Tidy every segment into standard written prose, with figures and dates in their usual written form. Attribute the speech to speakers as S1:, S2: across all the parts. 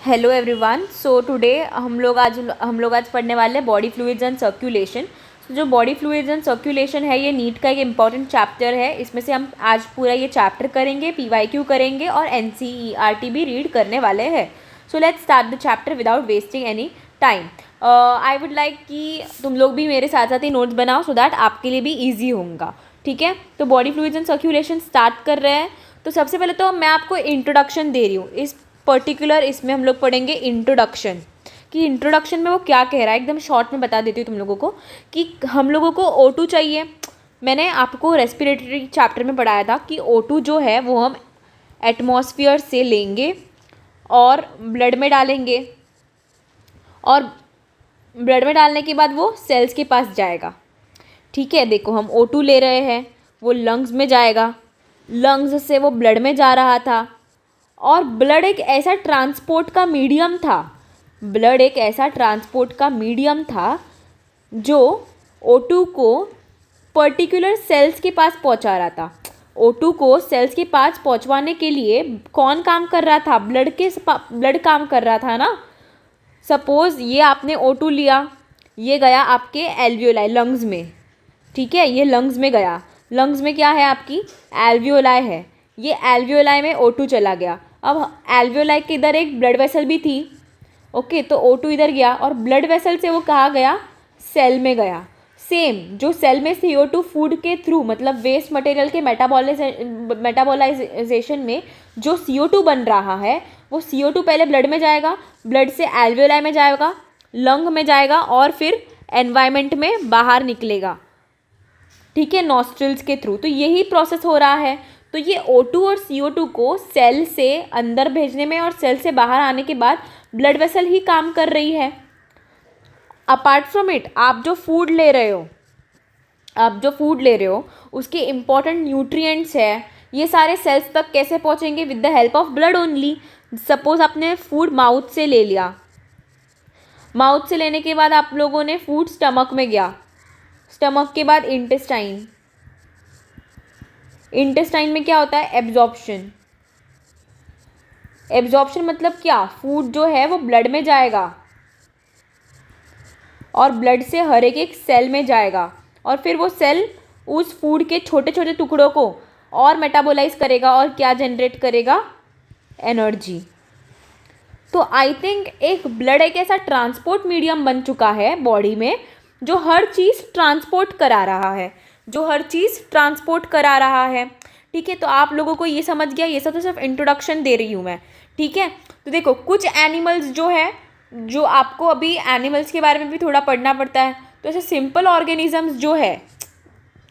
S1: Hello everyone. So today हम लोग आज पढ़ने वाले हैं बॉडी फ्लूइड्स एंड सर्कुलेशन। जो बॉडी फ्लूइड्स एंड सर्कुलेशन है ये नीट का एक इम्पॉर्टेंट चैप्टर है। इसमें से हम आज पूरा ये चैप्टर करेंगे, पीवाईक्यू करेंगे और एनसीईआरटी भी रीड करने वाले हैं। So let's start the chapter without wasting any time. I would like कि तुम लोग भी मेरे साथ साथ ही नोट्स बनाओ सो दैट आपके लिए भी ईजी होगा। ठीक है, तो body fluids and circulation start कर रहे हैं। तो सबसे पहले तो मैं आपको इंट्रोडक्शन दे रही हूँ इस पर्टिकुलर। इसमें हम लोग पढ़ेंगे इंट्रोडक्शन, कि इंट्रोडक्शन में वो क्या कह रहा है। एकदम शॉर्ट में बता देती हूँ तुम लोगों को कि हम लोगों को O2 चाहिए। मैंने आपको रेस्पिरेटरी चैप्टर में पढ़ाया था कि O2 जो है वो हम एटमॉस्फेयर से लेंगे और ब्लड में डालेंगे, और ब्लड में डालने के बाद वो सेल्स के पास जाएगा। ठीक है, देखो हम O2 ले रहे हैं, वो लंग्स में जाएगा, लंग्स से वो ब्लड में जा रहा था। और ब्लड एक ऐसा ट्रांसपोर्ट का मीडियम था, ब्लड एक ऐसा ट्रांसपोर्ट का मीडियम था जो O2 को पर्टिकुलर सेल्स के पास पहुंचा रहा था। O2 को सेल्स के पास पहुंचवाने के लिए कौन काम कर रहा था? ब्लड काम कर रहा था ना। सपोज़ ये आपने O2 लिया, ये गया आपके एल्वियोलाई लंग्स में। ठीक है, ये लंग्स में गया। लंग्स में क्या है? आपकी एल्वियोलाई है। ये एल्वियोलाई में O2 चला गया। अब एल्वियोलाई के इधर एक ब्लड वेसल भी थी। ओके, तो O2 इधर गया और ब्लड वेसल से वो कहाँ गया? सेल में गया। सेम जो सेल में CO2 फूड के थ्रू, मतलब वेस्ट मटेरियल के मेटाबोलाइजेशन में जो CO2 बन रहा है, वो CO2 पहले ब्लड में जाएगा, ब्लड से एल्वियोलाई में जाएगा, लंग में जाएगा और फिर एनवायरनमेंट में बाहर निकलेगा। ठीक है, नॉस्ट्रिल्स के थ्रू। तो यही प्रोसेस हो रहा है। तो ये O2 और CO2 को सेल से अंदर भेजने में और सेल से बाहर आने के बाद ब्लड वेसल ही काम कर रही है। अपार्ट फ्रॉम इट, आप जो फूड ले रहे हो उसके इम्पॉर्टेंट न्यूट्रिएंट्स है, ये सारे सेल्स तक कैसे पहुंचेंगे? With the help of blood only. Suppose आपने फूड माउथ से ले लिया, माउथ से लेने के बाद आप लोगों ने फूड स्टमक में गया, स्टमक के बाद इंटेस्टाइन। इंटेस्टाइन में क्या होता है? एब्जॉर्प्शन। एब्जॉर्प्शन मतलब क्या? फूड जो है वो ब्लड में जाएगा और ब्लड से हर एक सेल में जाएगा, और फिर वो सेल उस फूड के छोटे छोटे टुकड़ों को और मेटाबोलाइज करेगा और क्या जनरेट करेगा? एनर्जी। तो आई थिंक एक ब्लड एक ऐसा ट्रांसपोर्ट मीडियम बन चुका है बॉडी में जो हर चीज़ ट्रांसपोर्ट करा रहा है, ठीक है, तो आप लोगों को ये समझ गया। ये सब तो सिर्फ इंट्रोडक्शन दे रही हूँ मैं। ठीक है, तो देखो कुछ एनिमल्स जो है, जो आपको अभी एनिमल्स के बारे में भी थोड़ा पढ़ना पड़ता है। तो ऐसे सिंपल ऑर्गेनिजम्स जो है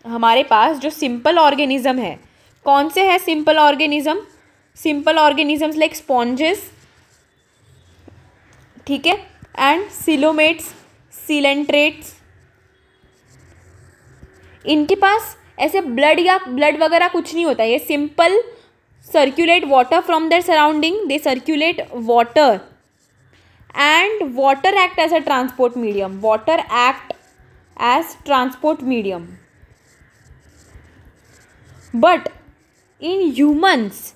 S1: हमारे पास, जो सिंपल ऑर्गेनिज्म है, कौन से हैं सिंपल ऑर्गेनिजम्स लाइक स्पॉन्जेस, ठीक है, एंड सिलोमेट्स, सिलेंट्रेट्स। इनके पास ऐसे ब्लड वगैरह कुछ नहीं होता। ये simple circulate water from their surrounding, they circulate water and water act as a transport medium. But in humans,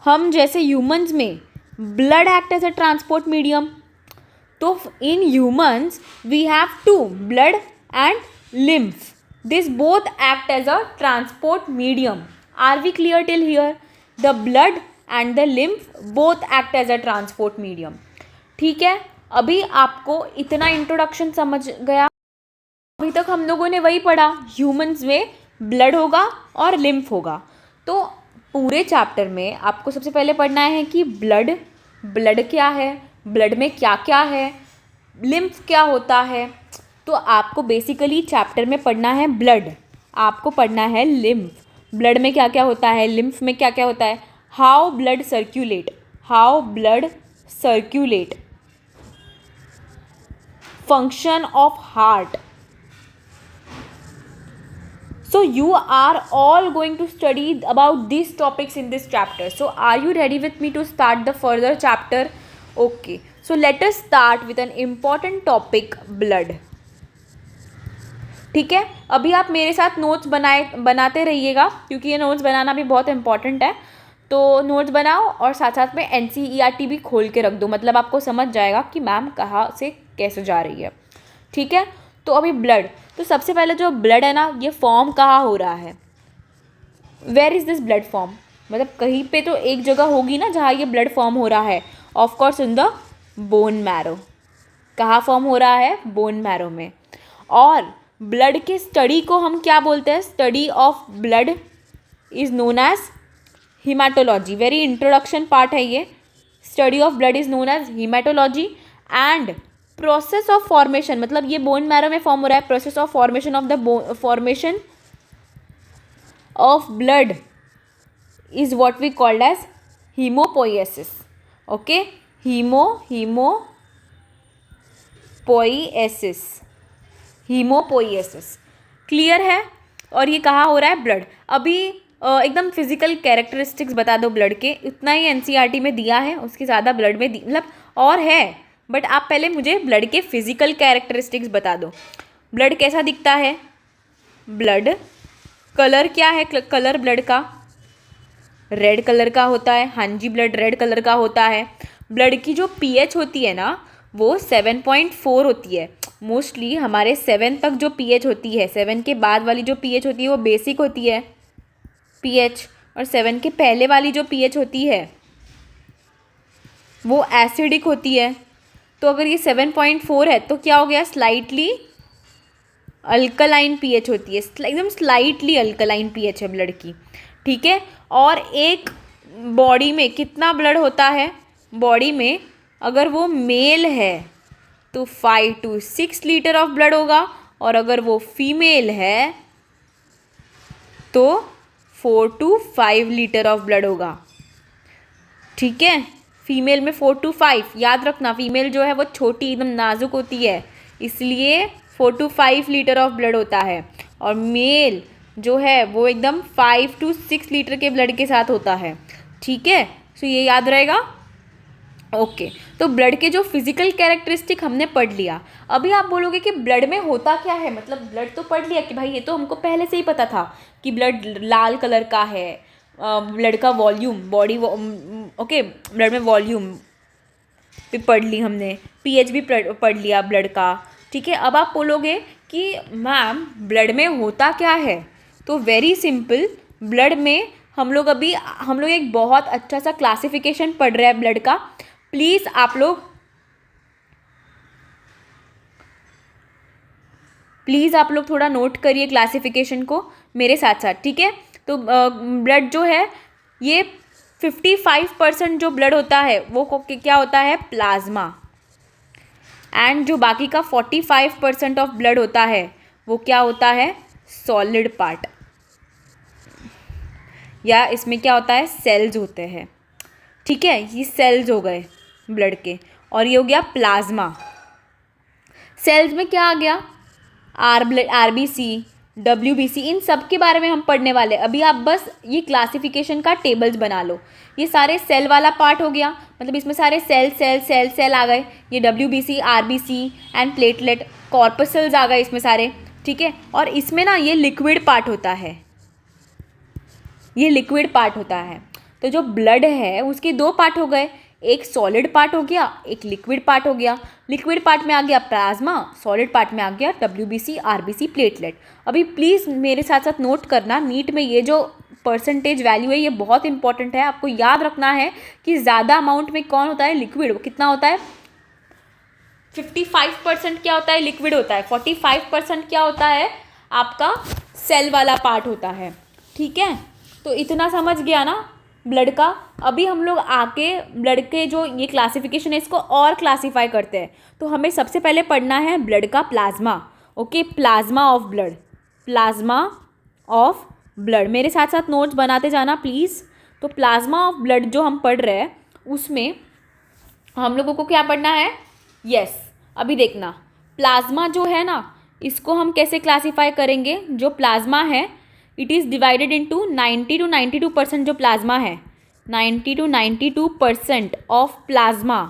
S1: हम जैसे ह्यूमंस में blood act as a transport medium. तो in humans we have two blood and lymph. This both act as a transport medium. Are we clear till here? The blood and the lymph both act as a transport medium. ठीक है, अभी आपको इतना introduction समझ गया। अभी तक हम लोगों ने वही पढ़ा, ह्यूमंस में ब्लड होगा और लिम्फ होगा। तो पूरे चैप्टर में आपको सबसे पहले पढ़ना है कि ब्लड क्या है, ब्लड में क्या क्या है, लिम्फ क्या होता है। तो आपको बेसिकली चैप्टर में पढ़ना है ब्लड, आपको पढ़ना है लिम्फ। ब्लड में क्या क्या होता है, लिम्फ में क्या क्या होता है, how blood circulate, function of heart. So you are all going to study about these topics in this chapter. So are you ready with me to start the further chapter? Okay, so let us start with an important topic, blood. ठीक है, अभी आप मेरे साथ notes बनाते रहिएगा क्योंकि ये नोट्स बनाना भी बहुत इंपॉर्टेंट है। तो नोट्स बनाओ और साथ साथ में NCERT भी खोल के रख दो, मतलब आपको समझ जाएगा कि मैम कहाँ से कैसे जा रही है, ठीक है। तो अभी ब्लड, तो सबसे पहले जो ब्लड है ना, ये फॉर्म कहाँ हो रहा है, where is this blood form, मतलब कहीं पे तो एक जगह होगी ना जहाँ ये ब्लड फॉर्म हो रहा है, of course in the bone marrow. कहाँ फॉर्म हो रहा है, बोन मैरो में। और ब्लड के स्टडी को हम क्या बोलते हैं, study of blood is known as haematology. Very introduction part है ये। Study of blood is known as haematology. And process of formation, मतलब ये बोन मैरो में फॉर्म हो रहा है, process of formation of the formation of blood is what we called as hemopoiesis. Okay, hemopoiesis clear है। और ये कहाँ हो रहा है, ब्लड। अभी एकदम फिजिकल कैरेक्टरिस्टिक्स बता दो ब्लड के, इतना ही NCERT में दिया है, उसके ज़्यादा ब्लड में मतलब और है, बट आप पहले मुझे ब्लड के फिजिकल कैरेक्टरिस्टिक्स बता दो। ब्लड कैसा दिखता है, ब्लड कलर क्या है, कलर ब्लड का रेड कलर का होता है। हाँ जी, ब्लड रेड कलर का होता है। ब्लड की जो pH होती है ना, वो 7.4 होती है। मोस्टली हमारे 7 तक जो pH होती है, 7 के बाद वाली जो pH होती है वो बेसिक होती है pH, और 7 के पहले वाली जो pH होती है वो एसिडिक होती है। तो अगर ये 7.4 है तो क्या हो गया, स्लाइटली अल्कलाइन pH होती है, एकदम स्लाइटली अल्कलाइन pH है ब्लड की, ठीक है। और एक बॉडी में कितना ब्लड होता है, बॉडी में अगर वो मेल है तो 5 to 6 लीटर ऑफ ब्लड होगा, और अगर वो फीमेल है तो 4 to 5 लीटर ऑफ ब्लड होगा, ठीक है। फीमेल में 4 to 5, याद रखना फीमेल जो है वो छोटी एकदम नाजुक होती है, इसलिए 4 to 5 लीटर ऑफ ब्लड होता है, और मेल जो है वो एकदम 5 to 6 लीटर के ब्लड के साथ होता है, ठीक है। सो ये याद रहेगा, ओके। तो ब्लड के जो फिजिकल कैरेक्टरिस्टिक हमने पढ़ लिया। अभी आप बोलोगे कि ब्लड में होता क्या है, मतलब ब्लड तो पढ़ लिया कि भाई ये तो हमको पहले से ही पता था कि ब्लड लाल कलर का है। ब्लड का वॉल्यूम, बॉडी, ओके, ब्लड में वॉल्यूम भी पढ़ ली हमने, pH भी पढ़ लिया ब्लड का, ठीक है। अब आप बोलोगे कि मैम ब्लड में होता क्या है, तो वेरी सिंपल, ब्लड में हम लोग एक बहुत अच्छा सा क्लासिफिकेशन पढ़ रहे हैं ब्लड का। प्लीज़ आप लोग थोड़ा नोट करिए क्लासिफिकेशन को मेरे साथ साथ, ठीक है। तो ब्लड जो है ये 55% जो ब्लड होता है वो क्या होता है, प्लाज्मा। एंड जो बाकी का 45% ऑफ ब्लड होता है वो क्या होता है, सॉलिड पार्ट, या इसमें क्या होता है, सेल्स होते हैं, ठीक है। ये सेल्स हो गए ब्लड के, और ये हो गया प्लाज्मा। सेल्स में क्या आ गया, RBC, WBC, इन सब के बारे में हम पढ़ने वाले। अभी आप बस ये क्लासिफिकेशन का टेबल्स बना लो। ये सारे सेल वाला पार्ट हो गया, मतलब इसमें सारे सेल आ गए। ये WBC, RBC and platelet, corpuscles आ गए इसमें सारे, ठीक है। और इसमें ना ये लिक्विड पार्ट होता है, ये लिक्विड पार्ट होता है। तो जो ब्लड है उसके दो पार्ट हो गए, एक सॉलिड पार्ट हो गया, एक लिक्विड पार्ट हो गया। लिक्विड पार्ट में आ गया प्लाज्मा, सॉलिड पार्ट में आ गया WBC, RBC, प्लेटलेट। अभी प्लीज़ मेरे साथ साथ नोट करना, नीट में ये जो परसेंटेज वैल्यू है ये बहुत इंपॉर्टेंट है। आपको याद रखना है कि ज़्यादा अमाउंट में कौन होता है, लिक्विड। कितना होता है, 55% क्या होता है, लिक्विड होता है। 45% क्या होता है, आपका सेल वाला पार्ट होता है, ठीक है। तो इतना समझ गया ना ब्लड का। अभी हम लोग आके ब्लड के जो ये क्लासिफिकेशन है इसको और क्लासीफाई करते हैं। तो हमें सबसे पहले पढ़ना है ब्लड का plasma, okay. Plasma of blood, plasma of blood, मेरे साथ साथ नोट्स बनाते जाना प्लीज़। तो प्लाज्मा ऑफ ब्लड जो हम पढ़ रहे हैं उसमें हम लोगों को क्या पढ़ना है, यस। अभी देखना, प्लाज्मा जो है ना इसको हम कैसे क्लासीफाई करेंगे। जो प्लाज्मा है it is divided into 90 to 92% जो प्लाज्मा है, 90 to 92% ऑफ प्लाज्मा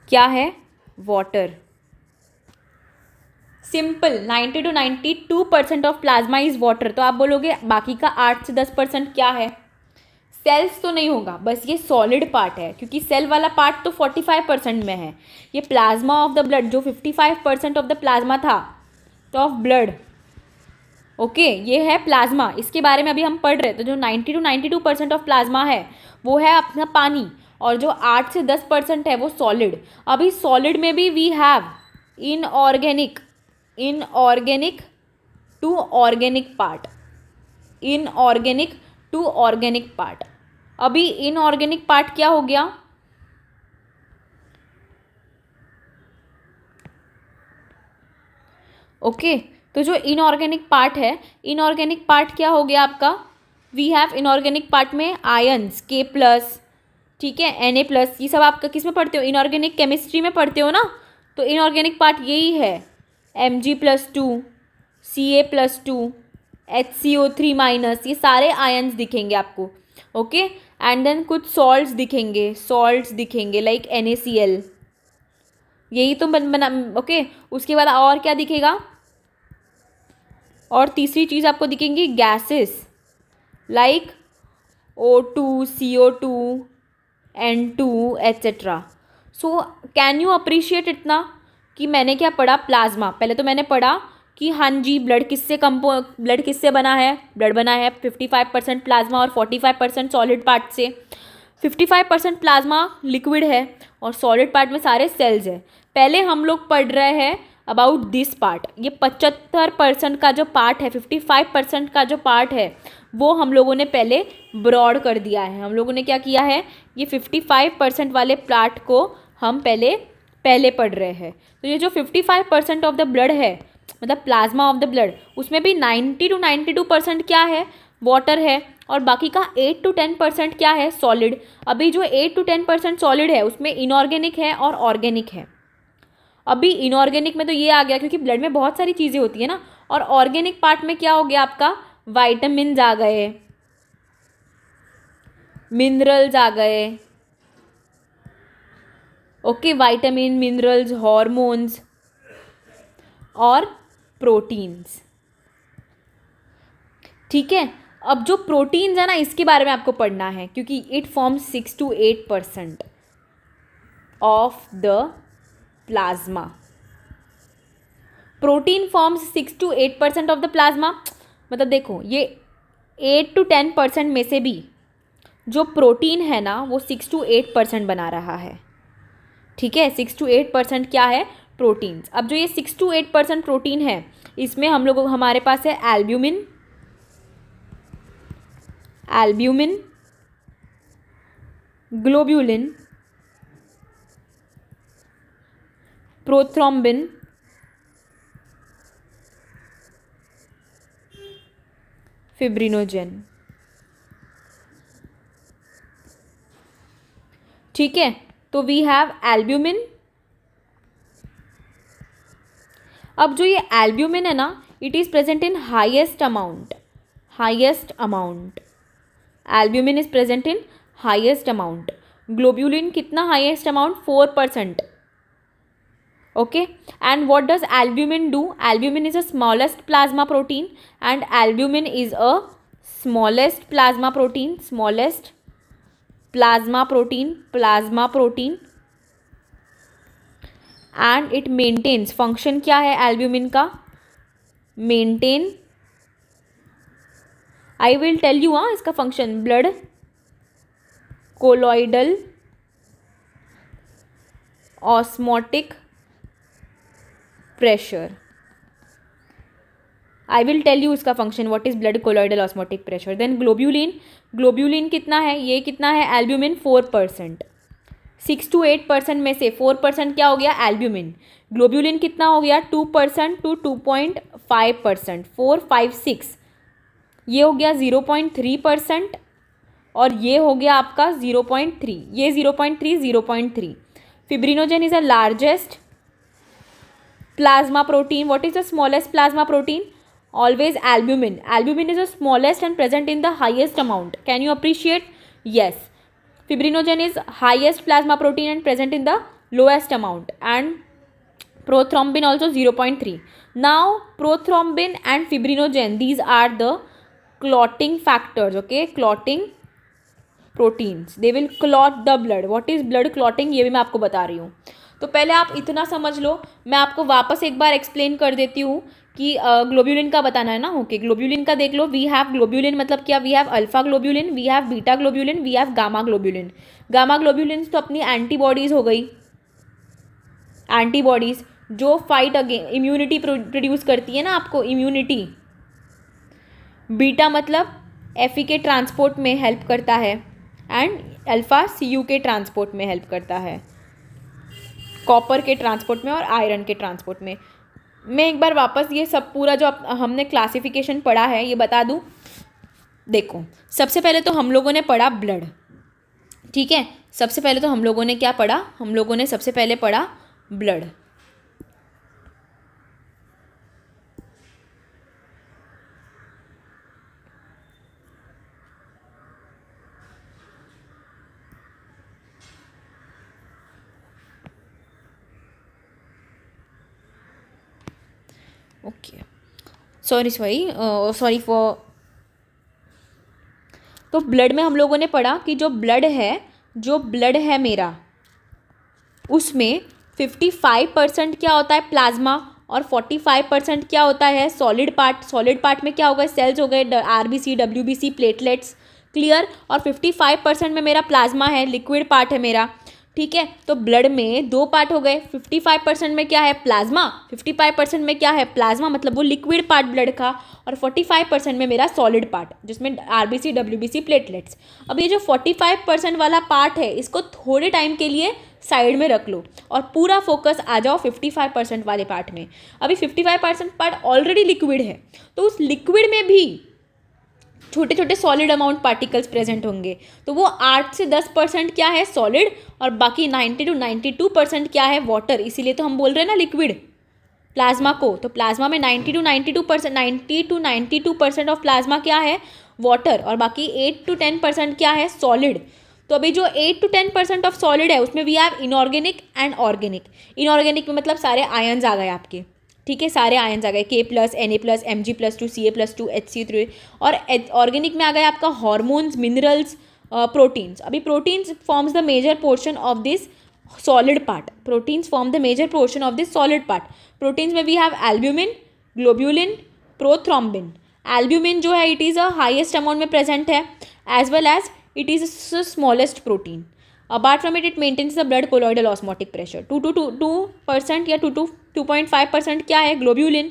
S1: क्या है, water. Simple, 90 to 92% of plasma is water. तो आप बोलोगे बाकी का 8 से 10% क्या है, सेल्स तो नहीं होगा, बस ये सॉलिड पार्ट है, क्योंकि सेल वाला पार्ट तो 45% में है। ये प्लाज्मा ऑफ द ब्लड जो 55% ऑफ द प्लाज्मा था, तो ऑफ ब्लड, ओके, ये है प्लाज्मा। इसके बारे में अभी हम पढ़ रहे, तो जो 90 to 92% ऑफ प्लाज्मा है वो है अपना पानी, और जो 8 से 10% है वो सॉलिड। अभी सॉलिड में भी we have inorganic to organic part, inorganic to organic part. अभी इनऑर्गेनिक पार्ट क्या हो गया, ओके, तो जो इनऑर्गेनिक पार्ट है, इनऑर्गेनिक पार्ट क्या हो गया आपका, वी हैव इनऑर्गेनिक पार्ट में आयंस K+, ठीक है, Na+, ये सब आपका किस में पढ़ते हो, इनऑर्गेनिक केमिस्ट्री में पढ़ते हो ना। तो इनऑर्गेनिक पार्ट यही है, Mg+2, Ca+2, HCO3-, ये सारे आयंस दिखेंगे आपको, ओके। एंड देन कुछ सॉल्ट्स दिखेंगे लाइक NaCl, यही तो बना, ओके। उसके बाद और क्या दिखेगा, और तीसरी चीज़ आपको दिखेंगी gases like O2, CO2, N2 etcetera. So can you appreciate इतना कि मैंने क्या पढ़ा, प्लाज्मा। पहले तो मैंने पढ़ा कि हाँ जी, ब्लड किससे बना है, ब्लड बना है 55% प्लाज्मा और 45% सॉलिड पार्ट से। 55% प्लाज्मा लिक्विड है और सॉलिड पार्ट में सारे सेल्स है। पहले हम लोग पढ़ रहे हैं अबाउट दिस पार्ट, ये 75% का जो पार्ट है, 55% का जो पार्ट है वो हम लोगों ने पहले ब्रॉड कर दिया है। हम लोगों ने क्या किया है, ये 55% वाले पार्ट को हम पहले पढ़ रहे हैं। तो ये जो 55% ऑफ द ब्लड है, मतलब प्लाज्मा ऑफ द ब्लड, उसमें भी 90 to 92% क्या है, वाटर है, और बाकी का 8 to 10% क्या है, सॉलिड। अभी जो 8 to 10% सॉलिड है उसमें इनऑर्गेनिक है और ऑर्गेनिक है। अभी इनऑर्गेनिक में तो ये आ गया क्योंकि ब्लड में बहुत सारी चीज़ें होती है ना, और ऑर्गेनिक पार्ट में क्या हो गया आपका, वाइटामिन आ गए, मिनरल्स आ गए, ओके, वाइटामिन, मिनरल्स, हॉर्मोन्स और प्रोटीन्स, ठीक है। अब जो प्रोटीन्स है ना, इसके बारे में आपको पढ़ना है, क्योंकि it forms 6 to 8% of the plasma. Protein forms 6 to 8% of the plasma, मतलब देखो ये 8 to 10% में से भी जो प्रोटीन है ना वो 6 to 8% बना रहा है, ठीक है। 6 to 8% क्या है, प्रोटीन्स। अब जो ये 6 to 8% प्रोटीन है, इसमें हम लोग, हमारे पास है एल्ब्यूमिन, ग्लोब्यूलिन, प्रोथ्रोम्बिन, फिब्रिनोजेन, ठीक है। तो वी हैव एल्ब्यूमिन। अब जो ये एल्ब्यूमिन है ना, it is present in highest amount, albumin is present in highest amount. Globulin कितना highest amount, 4%, okay. And what does albumin do? Albumin is a smallest plasma protein, and albumin is a smallest plasma protein, and it maintains, function क्या है albumin का, maintain, I will tell you हाँ इसका function, blood colloidal osmotic pressure, I will tell you इसका function, what is blood colloidal osmotic pressure. Then globulin कितना है, ये कितना है, एल्ब्यूमिन 4%। 6 to 8% में से 4% क्या हो गया, एल्ब्यूमिन। ग्लोब्यूलिन कितना हो गया, 2% to 2.5%, 4, 5, 6, ये हो गया 0.3%, और ये हो गया आपका 0.3, ये 0.3, 0.3। Fibrinogen is a largest plasma protein. What is the smallest plasma protein? Always albumin. Albumin is the smallest and present in the highest amount. Can you appreciate? Yes. Fibrinogen is highest plasma protein and present in the lowest amount. And prothrombin also 0.3. Now prothrombin and fibrinogen, these are the clotting factors, okay, clotting proteins, they will clot the blood. What is blood clotting, ये भी मैं आपको बता रही हूँ. तो पहले आप इतना समझ लो. मैं आपको वापस एक बार एक्सप्लेन कर देती हूँ कि ग्लोब्यूलिन का बताना है ना. ओके, ग्लोब्यूलिन का देख लो. वी हैव ग्लोब्यूलिन मतलब क्या, we have alpha globulin, we have beta globulin, we have gamma globulin. Gamma globulin तो अपनी एंटीबॉडीज हो गई, एंटीबॉडीज जो फाइट अगेंस्ट इम्यूनिटी प्रोड्यूस करती है ना आपको, इम्यूनिटी. बीटा मतलब एफ के ट्रांसपोर्ट में हेल्प करता है, एंड अल्फा सी के ट्रांसपोर्ट में हेल्प करता है, कॉपर के ट्रांसपोर्ट में और आयरन के ट्रांसपोर्ट में. मैं एक बार वापस ये सब पूरा जो हमने क्लासिफिकेशन पढ़ा है ये बता दूं. देखो, सबसे पहले तो हम लोगों ने पढ़ा ब्लड. ठीक है, सबसे पहले तो हम लोगों ने क्या पढ़ा, हम लोगों ने सबसे पहले पढ़ा ब्लड. Okay, sorry for. तो ब्लड में हम लोगों ने पढ़ा कि जो ब्लड है मेरा, उसमें 55% क्या होता है प्लाज्मा, और 45% क्या होता है सॉलिड पार्ट. सॉलिड पार्ट में क्या होगा, सेल्स हो गए, RBC, WBC, प्लेटलेट्स. क्लियर. और 55% में मेरा प्लाज्मा है, लिक्विड पार्ट है मेरा. ठीक है, तो ब्लड में दो पार्ट हो गए. 55% में क्या है प्लाज्मा, 55% में क्या है प्लाज्मा मतलब वो लिक्विड पार्ट ब्लड का, और 45% में मेरा सॉलिड पार्ट जिसमें RBC, WBC, प्लेटलेट्स. अब ये जो 45% वाला पार्ट है इसको थोड़े टाइम के लिए साइड में रख लो और पूरा फोकस आ जाओ 55% वाले पार्ट में. अभी 55% पार्ट ऑलरेडी लिक्विड है, तो उस लिक्विड में भी छोटे छोटे सॉलिड अमाउंट पार्टिकल्स प्रेजेंट होंगे. तो वो 8 से 10% क्या है सॉलिड, और बाकी 90 to 92% क्या है वाटर. इसीलिए तो हम बोल रहे हैं ना लिक्विड प्लाज्मा को. तो प्लाज्मा में 90 to 92% ऑफ प्लाज्मा क्या है वाटर, और बाकी 8 to 10% क्या है सॉलिड. तो अभी जो 8 to 10% ऑफ सॉलिड है उसमें we have inorganic and organic. Inorganic में मतलब सारे आयन्स आ गए आपके. ठीक है, सारे आयन्स आ गए, K+, Na+, Mg+2, Ca+2, Hc3. और ऑर्गेनिक में आ गया आपका हार्मोन्स, मिनरल्स, प्रोटीन्स. अभी proteins forms the major portion of this solid part. Proteins form the major portion of this solid part. Proteins में we have albumin, globulin, prothrombin. Albumin जो है it is a highest amount में present है, as well as it is the smallest protein. Apart from it, it maintains the blood colloidal osmotic pressure. 2% या 2.5% क्या है globulin.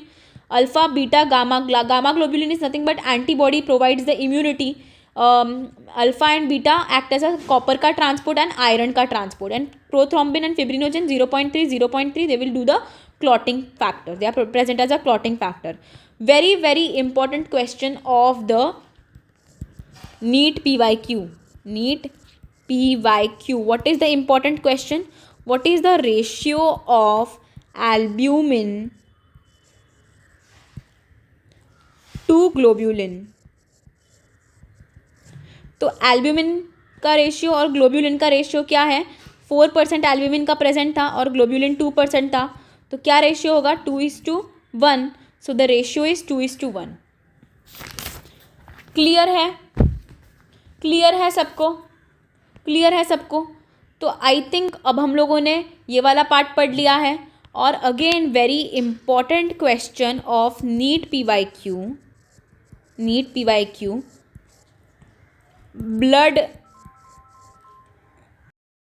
S1: Alpha, beta, gamma. Gamma globulin is nothing but antibody provides the immunity. Alpha and beta act as a copper का transport and iron का transport. And prothrombin and fibrinogen 0.3 they will do the clotting factor. They are present as a clotting factor. Very very important question of the NEET PYQ. NEET PYQ. What is the important question? What is the ratio of albumin to globulin? तो albumin का ratio और globulin का ratio क्या है. 4% albumin का present था और globulin 2% था. तो क्या रेशियो होगा 2:1. So the ratio is 2:1. Clear है, क्लियर है सबको, क्लियर है सबको. तो आई थिंक अब हम लोगों ने ये वाला पार्ट पढ़ लिया है. और again very important question of NEET PYQ. Blood